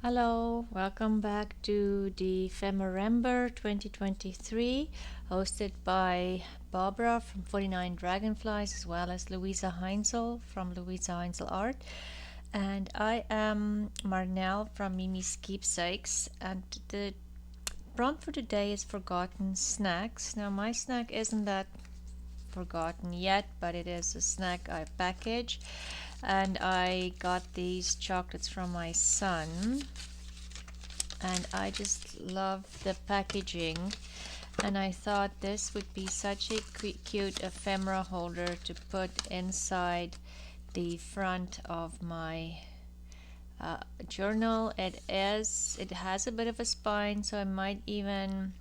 Hello, welcome back to Dephemerember 2023, hosted by Barbara from 49 Dragonflies, as well as Luise Heinzel from Luise Heinzel Art. And I am Marnell from Miemie's Keepsakes, and the prompt for today is Forgotten Snacks. Now, my snack isn't that forgotten yet, but it is a snack I package, and I got these chocolates from my son, and I just love the packaging, and I thought this would be such a cute ephemera holder to put inside the front of my journal. It has a bit of a spine, so I might even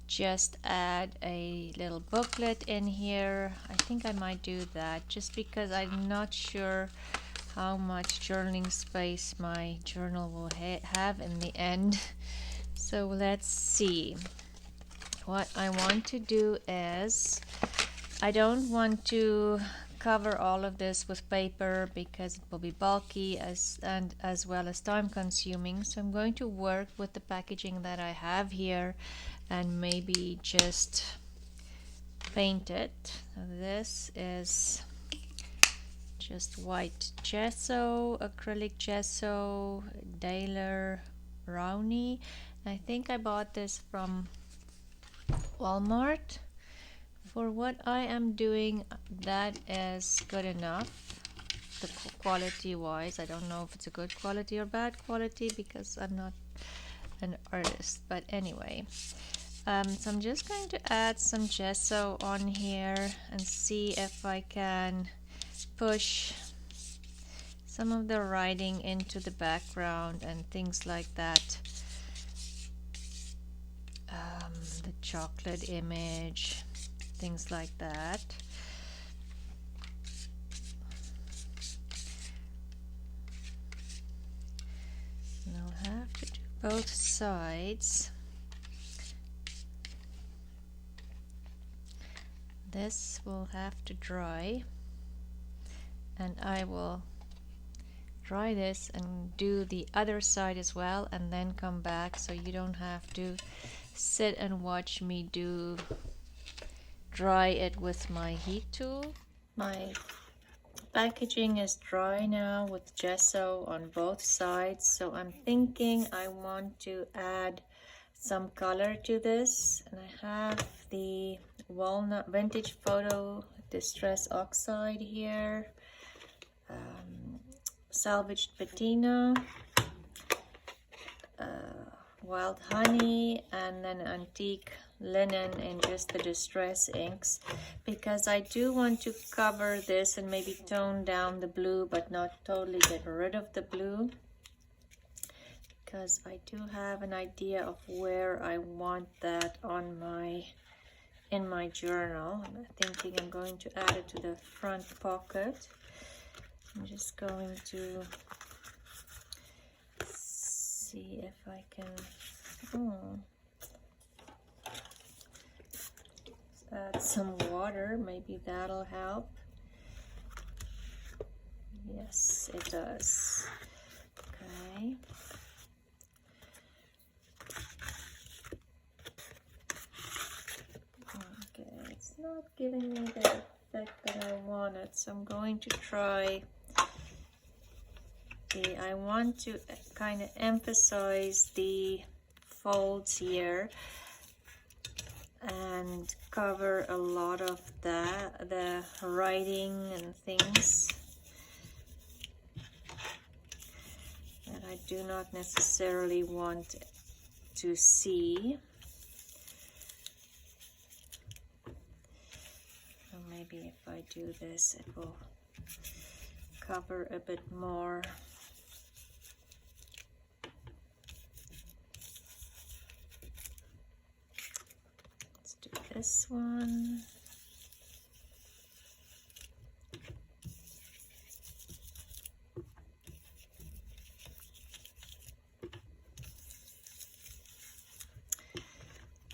just add a little booklet in here. I think I might do that just because I'm not sure how much journaling space my journal will have in the end. So let's see. What I want to do is, I don't want to cover all of this with paper because it will be bulky as well as time consuming. So I'm going to work with the packaging that I have here and maybe just paint it. So this is just white gesso, acrylic gesso, Daler Brownie. I think I bought this from Walmart. For what I am doing, that is good enough. The quality wise, I don't know if it's a good quality or bad quality because I'm not an artist, but anyway. So I'm just going to add some gesso on here and see if I can push some of the writing into the background and things like that. The chocolate image, things like that. And I'll have to do both sides. This will have to dry, and I will dry this and do the other side as well, and then come back so you don't have to sit and watch me dry it with my heat tool. My packaging is dry now with gesso on both sides, so I'm thinking I want to add some color to this, and I have the walnut vintage photo distress oxide here, salvaged patina, wild honey, and then antique linen in just the distress inks, because I do want to cover this and maybe tone down the blue but not totally get rid of the blue, because I do have an idea of where I want that on in my journal. I'm thinking I'm going to add it to the front pocket. I'm just going to see if I can add some water, maybe that'll help. Yes, it does. Okay. Okay, it's not giving me the effect that I wanted, so I'm going to try I want to kind of emphasize the folds here and cover a lot of the writing and things that I do not necessarily want to see. So maybe if I do this, it will cover a bit more. This one.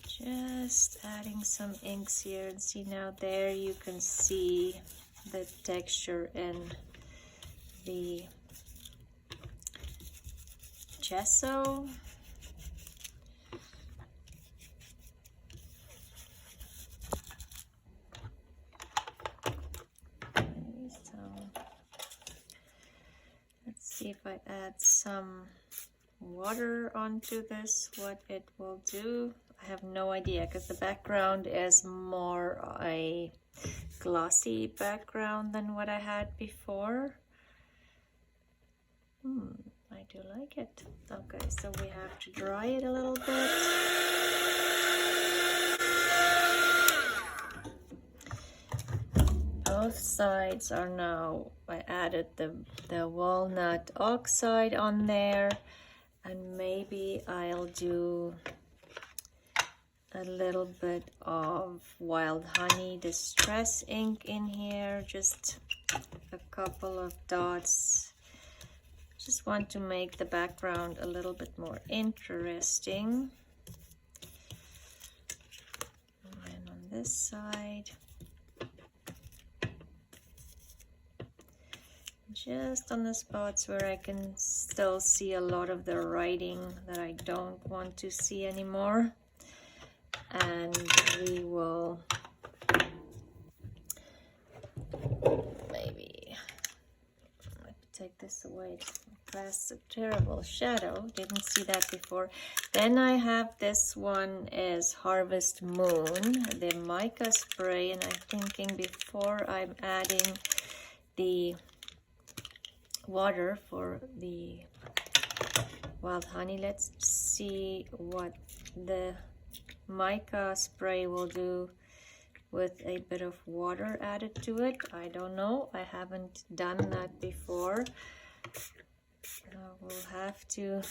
Just adding some inks here, and see now there you can see the texture in the gesso. Let's see if I add some water onto this, what it will do. I have no idea because the background is more a glossy background than what I had before. I do like it. Okay, so we have to dry it a little bit. Both sides are now, I added the walnut oxide on there, and maybe I'll do a little bit of wild honey distress ink in here, just a couple of dots. Just want to make the background a little bit more interesting. And on this side, just on the spots where I can still see a lot of the writing that I don't want to see anymore. And we will maybe take this away. That's a terrible shadow. Didn't see that before. Then I have this one is Harvest Moon, the mica spray, and I'm thinking before I'm adding the water for the wild honey, let's see what the mica spray will do with a bit of water added to it. I don't know, I haven't done that before. We'll have to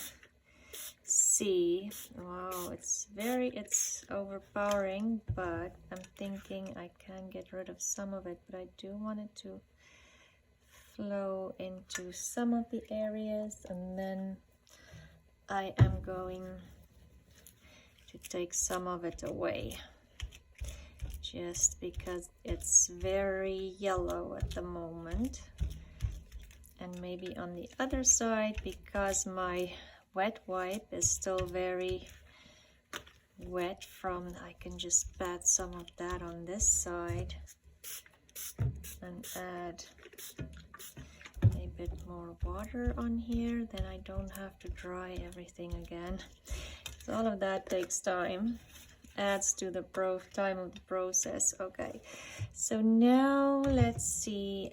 see. Wow, it's overpowering, but I'm thinking I can get rid of some of it, but I do want it to flow into some of the areas, and then I am going to take some of it away, just because it's very yellow at the moment. And maybe on the other side, because my wet wipe is still very wet from, I can just pat some of that on this side and add a bit more water on here. Then I don't have to dry everything again. So all of that takes time, adds to the time of the process. Okay, so now let's see.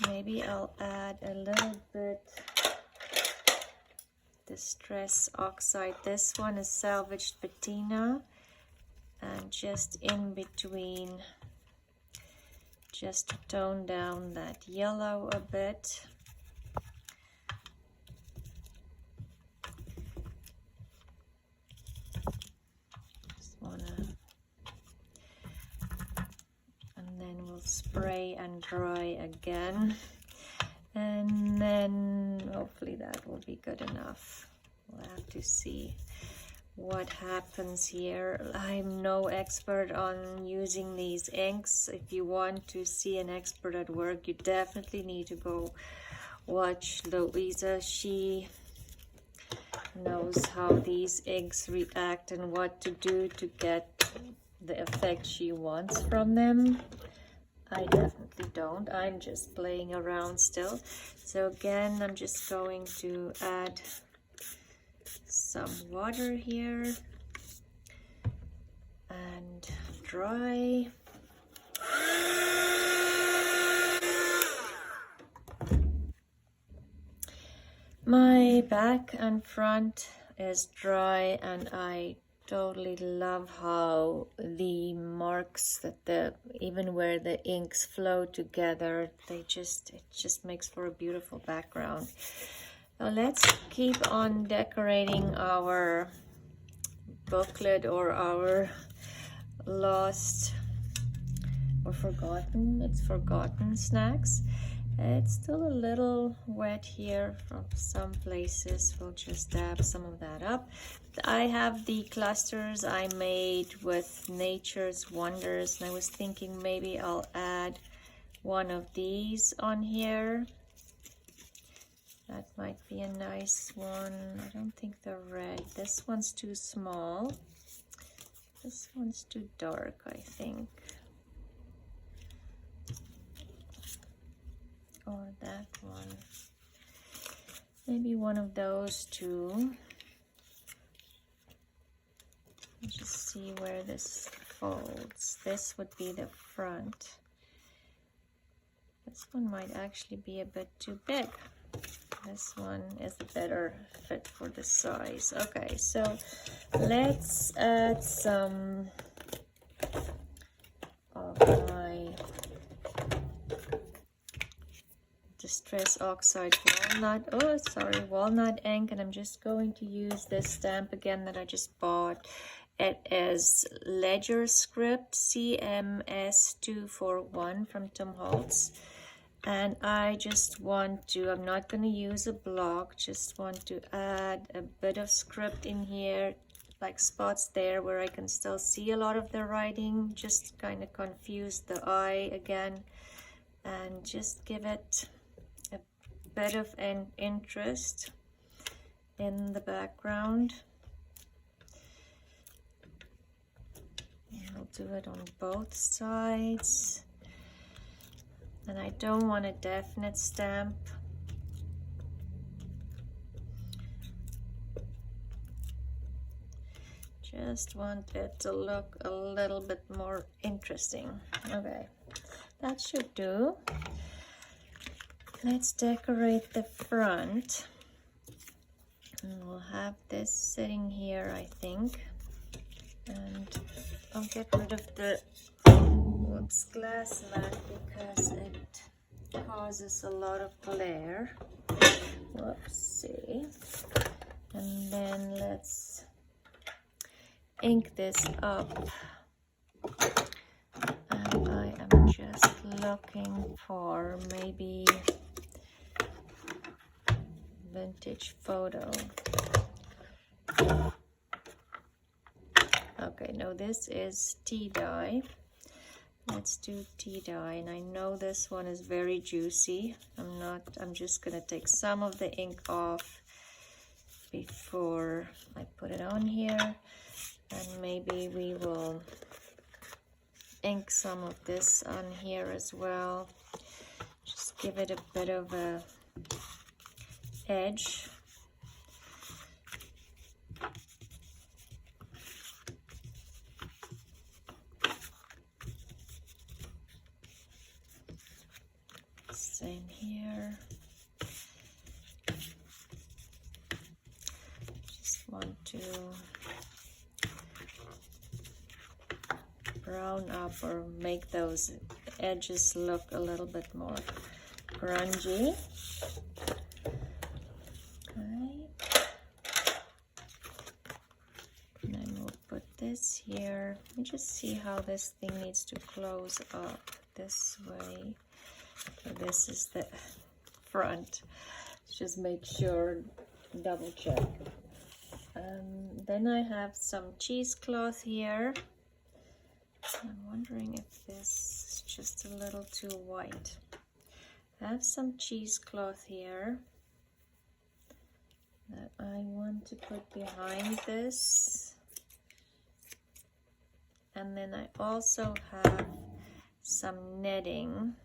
Maybe I'll add a little bit distress oxide. This one is salvaged patina, and just in between, just to tone down that yellow a bit. Just wanna, and then we'll spray and dry again, and then hopefully that will be good enough. We'll have to see what happens here. I'm no expert on using these inks. If you want to see an expert at work, you definitely need to go watch Luise. She knows how these inks react and what to do to get the effect she wants from them. I definitely don't. I'm just playing around still. So again, I'm just going to add some water here and dry. My back and front is dry, and I totally love how the marks that even where the inks flow together, it just makes for a beautiful background. Now let's keep on decorating our booklet or our lost or forgotten, it's forgotten snacks. It's still a little wet here from some places. We'll just dab some of that up. I have the clusters I made with Nature's Wonders, and I was thinking maybe I'll add one of these on here. That might be a nice one. I don't think the red. This one's too small. This one's too dark, I think. Or that one. Maybe one of those two. Just see where this folds. This would be the front. This one might actually be a bit too big. This one is a better fit for the size. Okay, so let's add some of my Distress Oxide walnut ink, and I'm just going to use this stamp again that I just bought. It is Ledger Script CMS241 from Tom Holtz. And I just want to, I'm not going to use a block, just want to add a bit of script in here, like spots there where I can still see a lot of the writing, just kind of confuse the eye again, and just give it a bit of an interest in the background. And I'll do it on both sides. And I don't want a definite stamp. Just want it to look a little bit more interesting. Okay, that should do. Let's decorate the front. And we'll have this sitting here, I think. And I'll get rid of the glass mat because it causes a lot of glare. Whoopsie. And then let's ink this up. And I am just looking for maybe vintage photo. Okay, no, this is tea dye. Let's do tea dye, and I know this one is very juicy. I'm just gonna take some of the ink off before I put it on here, and maybe we will ink some of this on here as well. Just give it a bit of a edge. Same here. Just want to brown up or make those edges look a little bit more grungy. Okay. And then we'll put this here. Let me just see how this thing needs to close up this way. So this is the front. Just make sure, double check. Then I have some cheesecloth here. I'm wondering if this is just a little too white. I have some cheesecloth here that I want to put behind this. And then I also have some netting.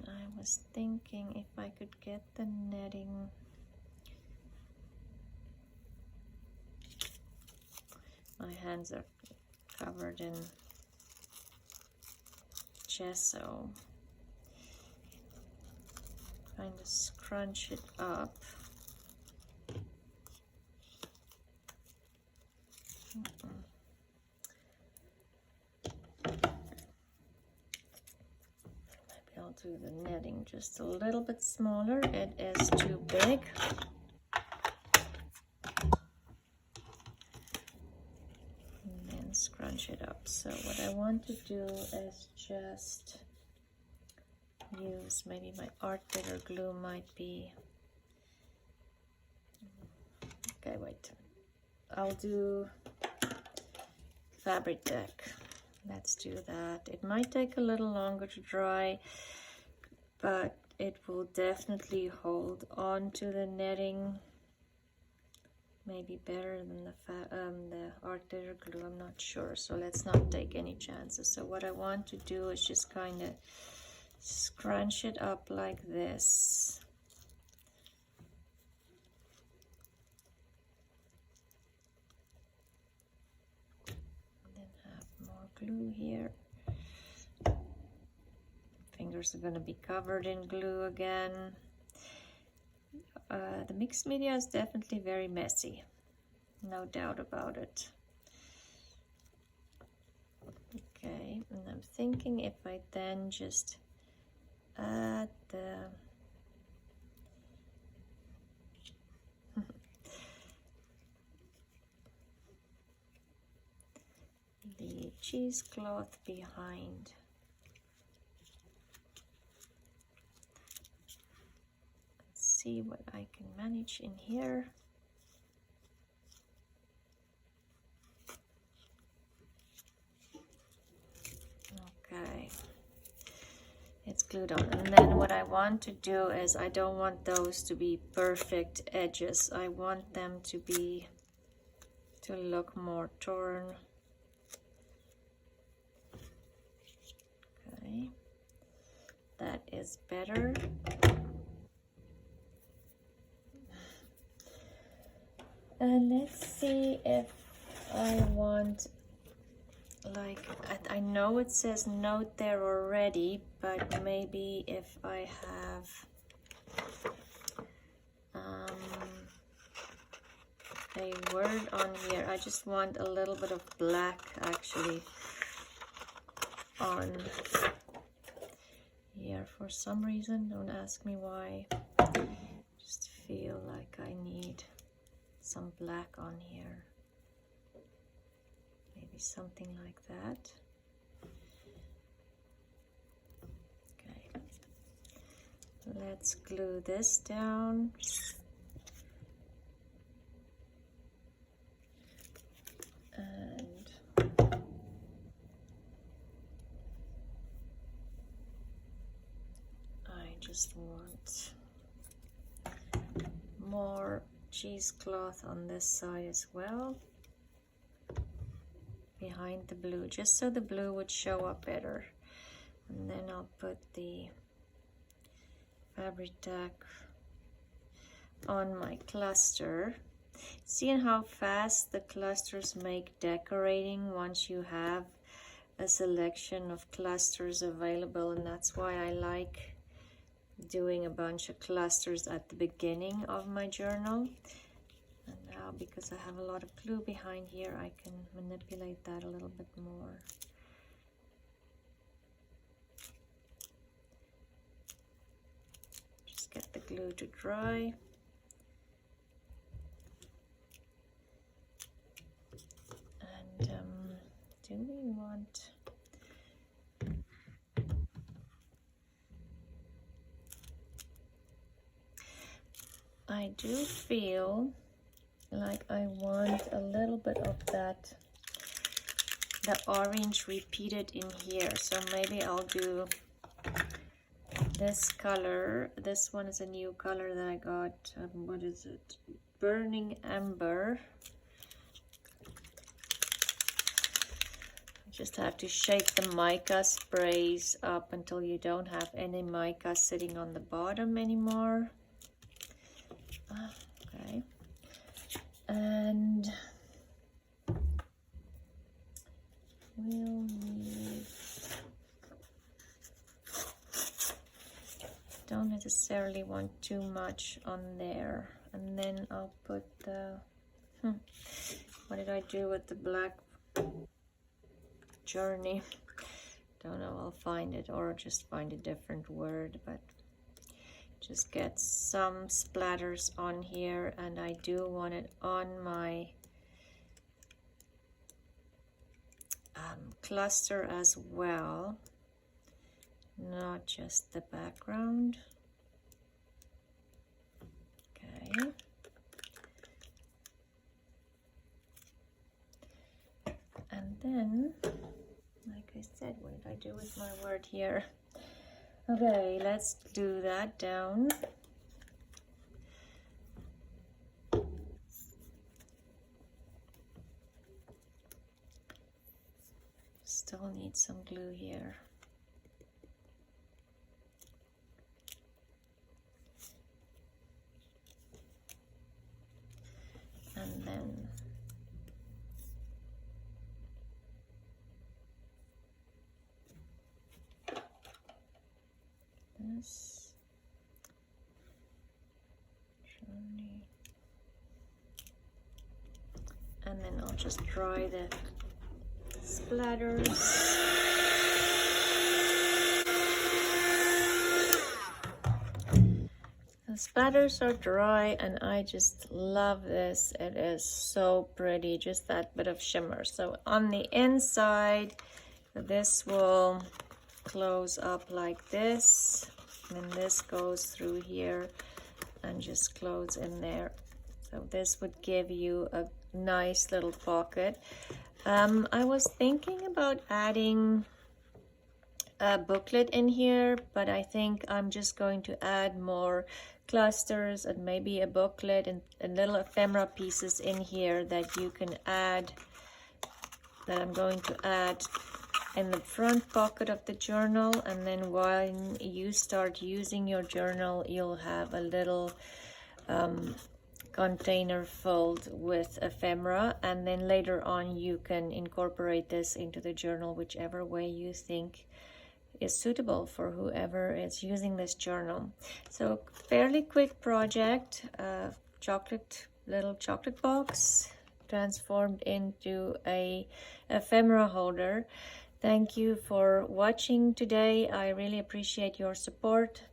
I was thinking if I could get the netting. My hands are covered in gesso. Kind of scrunch it up. I'll do the netting just a little bit smaller. It is too big. And then scrunch it up. So what I want to do is just use, maybe my art glitter glue might be. Okay, wait. I'll do fabric deck. let's do that. It might take a little longer to dry, but it will definitely hold on to the netting. Maybe better than the art glitter glue, I'm not sure. So let's not take any chances. So what I want to do is just kind of scrunch it up like this. And then have more glue here. Fingers are going to be covered in glue again. The mixed media is definitely very messy, no doubt about it. Okay, and I'm thinking if I then just add the cheesecloth behind. See what I can manage in here. Okay, it's glued on. And then what I want to do is I don't want those to be perfect edges. I want them to look more torn. Okay, that is better. And let's see if I want, like, I know it says note there already, but maybe if I have a word on here, I just want a little bit of black actually on here for some reason. Don't ask me why. Just feel like I need some black on here. Maybe something like that. Okay. Let's glue this down. And I just want more cheesecloth on this side as well, behind the blue, just so the blue would show up better. And then I'll put the fabric tack on my cluster. Seeing how fast the clusters make decorating once you have a selection of clusters available, and that's why I like doing a bunch of clusters at the beginning of my journal. And now, because I have a lot of glue behind here, I can manipulate that a little bit more. Just get the glue to dry. And do we want... I do feel like I want a little bit of that, the orange repeated in here. So maybe I'll do this color. This one is a new color that I got. What is it? Burning Amber. Just have to shake the mica sprays up until you don't have any mica sitting on the bottom anymore. Okay, and we'll need, don't necessarily want too much on there. And then I'll put the, what did I do with the black journey? Don't know, I'll find it, or just find a different word, but just get some splatters on here. And I do want it on my cluster as well, not just the background. Okay. And then I like I said, what did I do with my word here? Okay, let's do that down. Still need some glue here. And then this journey, and then I'll just dry the splatters. The splatters are dry and I just love this. It is so pretty, just that bit of shimmer. So on the inside, this will close up like this, and this goes through here and just close in there. So this would give you a nice little pocket. I was thinking about adding a booklet in here, but I think I'm just going to add more clusters and maybe a booklet and little ephemera pieces in here that you can add, that I'm going to add in the front pocket of the journal. And then when you start using your journal, you'll have a little container filled with ephemera, and then later on you can incorporate this into the journal whichever way you think is suitable for whoever is using this journal. So fairly quick project, little chocolate box transformed into a ephemera holder. Thank you for watching today. I really appreciate your support.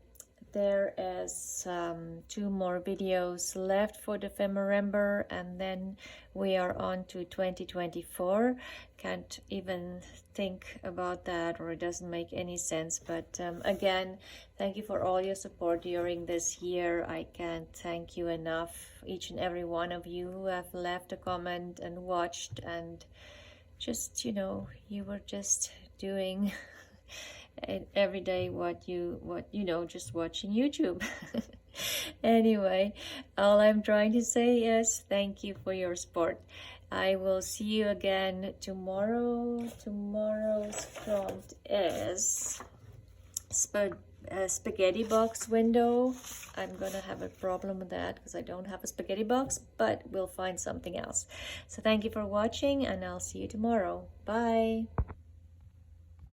There is 2 more videos left for Dephemerember, and then we are on to 2024. Can't even think about that, or it doesn't make any sense. But again, thank you for all your support during this year. I can't thank you enough, each and every one of you who have left a comment and watched, and just, you know, you were just doing every day what you know, just watching YouTube. Anyway, all I'm trying to say is thank you for your support. I will see you again tomorrow. Tomorrow's prompt is spaghetti box window. I'm gonna have a problem with that because I don't have a spaghetti box, but we'll find something else. So thank you for watching, and I'll see you tomorrow. Bye.